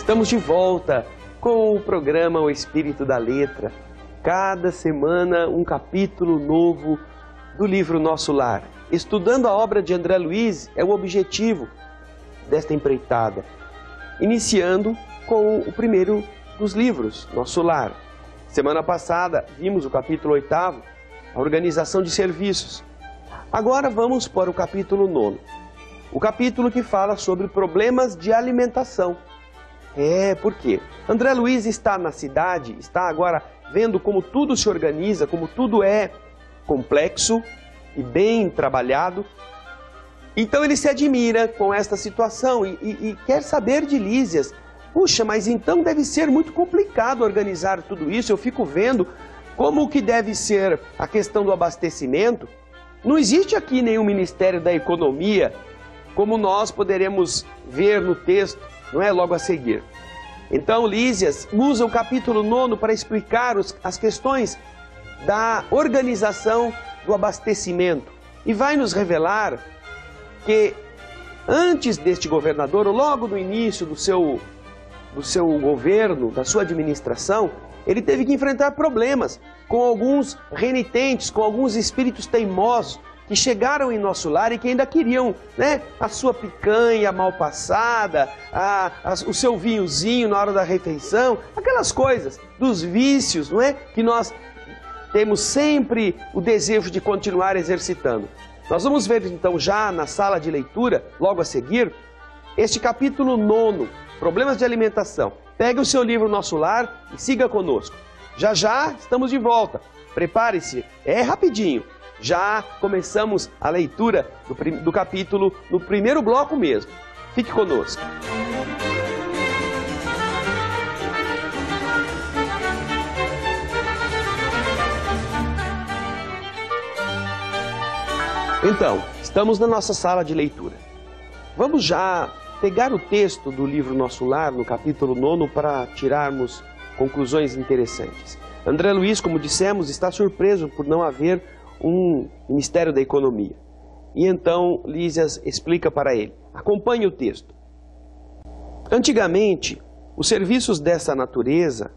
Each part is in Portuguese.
Estamos de volta com o programa O Espírito da Letra. Cada semana um capítulo novo do livro Nosso Lar. Estudando a obra de André Luiz é o objetivo desta empreitada. Iniciando com o primeiro dos livros, Nosso Lar. Semana passada vimos o capítulo 8º, a organização de serviços. Agora vamos para o capítulo 9º. O capítulo que fala sobre problemas de alimentação. Por quê? André Luiz está na cidade, está agora vendo como tudo se organiza, como tudo é complexo e bem trabalhado. Então ele se admira com esta situação e quer saber de Lísias. Puxa, mas então deve ser muito complicado organizar tudo isso. Eu fico vendo como que deve ser a questão do abastecimento. Não existe aqui nenhum Ministério da Economia, como nós poderemos ver no texto, não é? Logo a seguir. Então Lísias usa o capítulo 9 para explicar as questões da organização do abastecimento. E vai nos revelar que antes deste governador, ou logo no início do seu governo, da sua administração, ele teve que enfrentar problemas com alguns renitentes, com alguns espíritos teimosos que chegaram em nosso lar e que ainda queriam, né, a sua picanha mal passada, o seu vinhozinho na hora da refeição, aquelas coisas dos vícios, não é, que nós temos sempre o desejo de continuar exercitando. Nós vamos ver então já na sala de leitura, logo a seguir, este capítulo 9, Problemas de Alimentação. Pegue o seu livro Nosso Lar e siga conosco. Já já estamos de volta. Prepare-se, é rapidinho. Já começamos a leitura do capítulo no primeiro bloco mesmo. Fique conosco. Então, estamos na nossa sala de leitura. Vamos já pegar o texto do livro Nosso Lar, no capítulo 9, para tirarmos conclusões interessantes. André Luiz, como dissemos, está surpreso por não haver um Ministério da Economia. E então Lísias explica para ele. Acompanhe o texto. Antigamente, os serviços dessa natureza,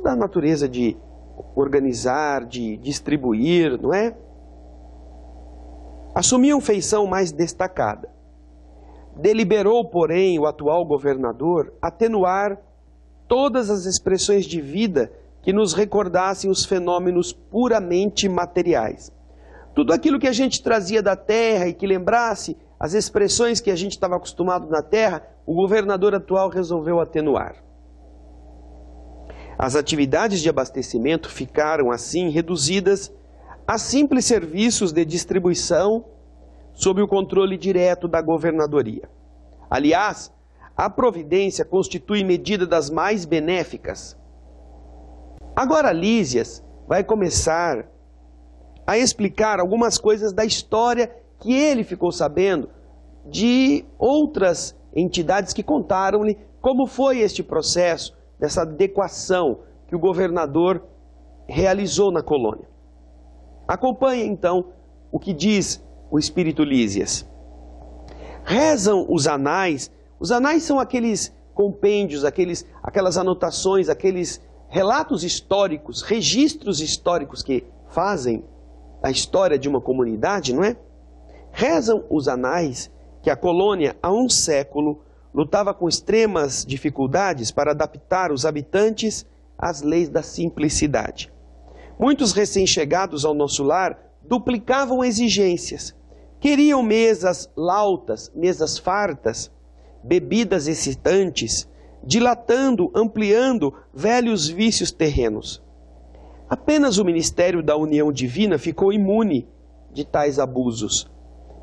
da natureza de organizar, de distribuir, não é? Assumiam feição mais destacada. Deliberou, porém, o atual governador atenuar todas as expressões de vida que nos recordassem os fenômenos puramente materiais. Tudo aquilo que a gente trazia da terra e que lembrasse as expressões que a gente estava acostumado na terra, o governador atual resolveu atenuar. As atividades de abastecimento ficaram, assim, reduzidas a simples serviços de distribuição sob o controle direto da governadoria. Aliás, a providência constitui medida das mais benéficas. Agora Lísias vai começar a explicar algumas coisas da história que ele ficou sabendo de outras entidades que contaram-lhe como foi este processo, dessa adequação que o governador realizou na colônia. Acompanhe então o que diz o Espírito Lísias. Rezam os anais são aqueles compêndios, aquelas anotações, aqueles relatos históricos, registros históricos que fazem a história de uma comunidade, não é? Rezam os anais que a colônia, há um século, lutava com extremas dificuldades para adaptar os habitantes às leis da simplicidade. Muitos recém-chegados ao nosso lar duplicavam exigências. Queriam mesas lautas, mesas fartas, bebidas excitantes, dilatando, ampliando velhos vícios terrenos. Apenas o Ministério da União Divina ficou imune de tais abusos,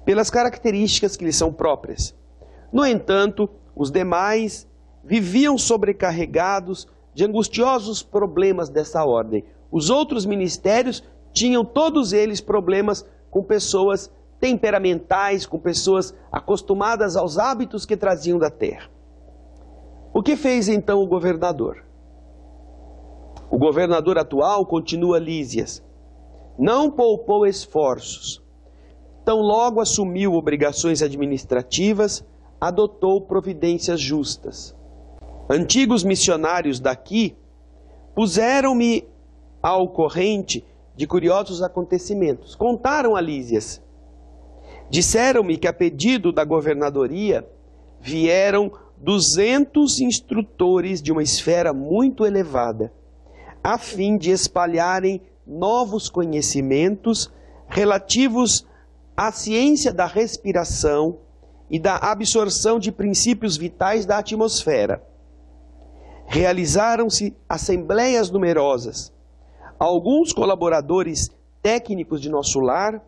pelas características que lhe são próprias. No entanto, os demais viviam sobrecarregados de angustiosos problemas dessa ordem. Os outros ministérios tinham todos eles problemas com pessoas temperamentais, com pessoas acostumadas aos hábitos que traziam da terra. O que fez então o governador? O governador atual, continua Lísias, não poupou esforços. Tão logo assumiu obrigações administrativas, adotou providências justas. Antigos missionários daqui puseram-me ao corrente de curiosos acontecimentos. Contaram a Lísias. Disseram-me que a pedido da governadoria vieram 200 instrutores de uma esfera muito elevada, a fim de espalharem novos conhecimentos relativos à ciência da respiração e da absorção de princípios vitais da atmosfera. Realizaram-se assembleias numerosas. Alguns colaboradores técnicos de nosso lar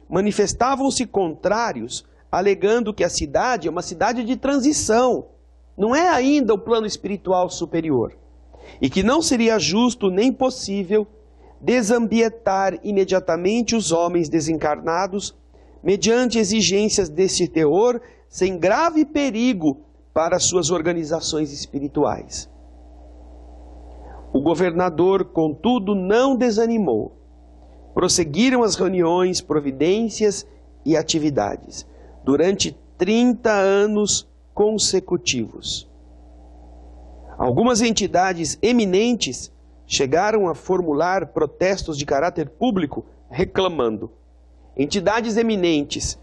manifestavam-se contrários, alegando que a cidade é uma cidade de transição, não é ainda o plano espiritual superior, e que não seria justo nem possível desambietar imediatamente os homens desencarnados mediante exigências desse teor, sem grave perigo para suas organizações espirituais. O governador, contudo, não desanimou. Prosseguiram as reuniões, providências e atividades durante 30 anos consecutivos. Algumas entidades eminentes chegaram a formular protestos de caráter público reclamando. Entidades eminentes,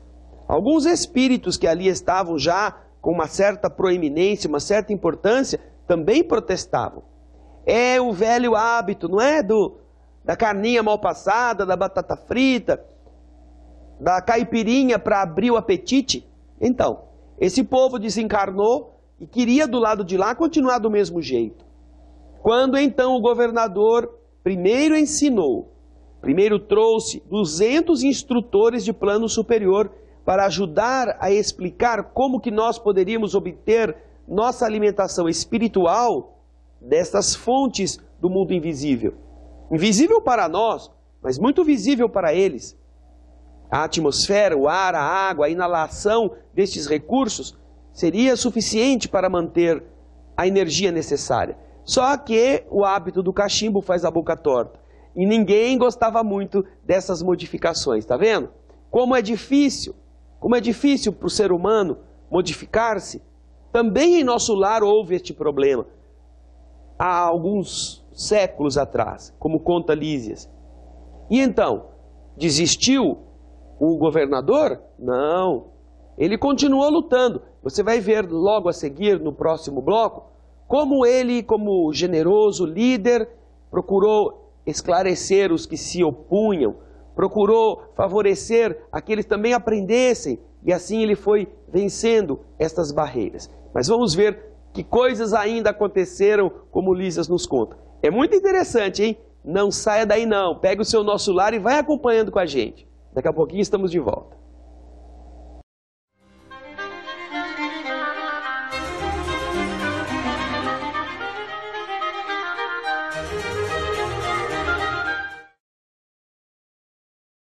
alguns espíritos que ali estavam já com uma certa proeminência, uma certa importância, também protestavam. É o velho hábito, não é? Da carninha mal passada, da batata frita, da caipirinha para abrir o apetite. Então, esse povo desencarnou e queria do lado de lá continuar do mesmo jeito. Quando então o governador primeiro trouxe 200 instrutores de plano superior para ajudar a explicar como que nós poderíamos obter nossa alimentação espiritual dessas fontes do mundo invisível. Invisível para nós, mas muito visível para eles. A atmosfera, o ar, a água, a inalação destes recursos seria suficiente para manter a energia necessária. Só que o hábito do cachimbo faz a boca torta. E ninguém gostava muito dessas modificações, tá vendo? Como é difícil para o ser humano modificar-se. Também em nosso lar houve este problema. Há alguns séculos atrás, como conta Lísias. E então, desistiu o governador? Não. Ele continuou lutando. Você vai ver logo a seguir, no próximo bloco, como ele, como generoso líder, procurou esclarecer os que se opunham, procurou favorecer aqueles que também aprendessem, e assim ele foi vencendo estas barreiras. Mas vamos ver que coisas ainda aconteceram, como Lísias nos conta. É muito interessante, hein? Não saia daí não. Pega o seu nosso lar e vai acompanhando com a gente. Daqui a pouquinho estamos de volta.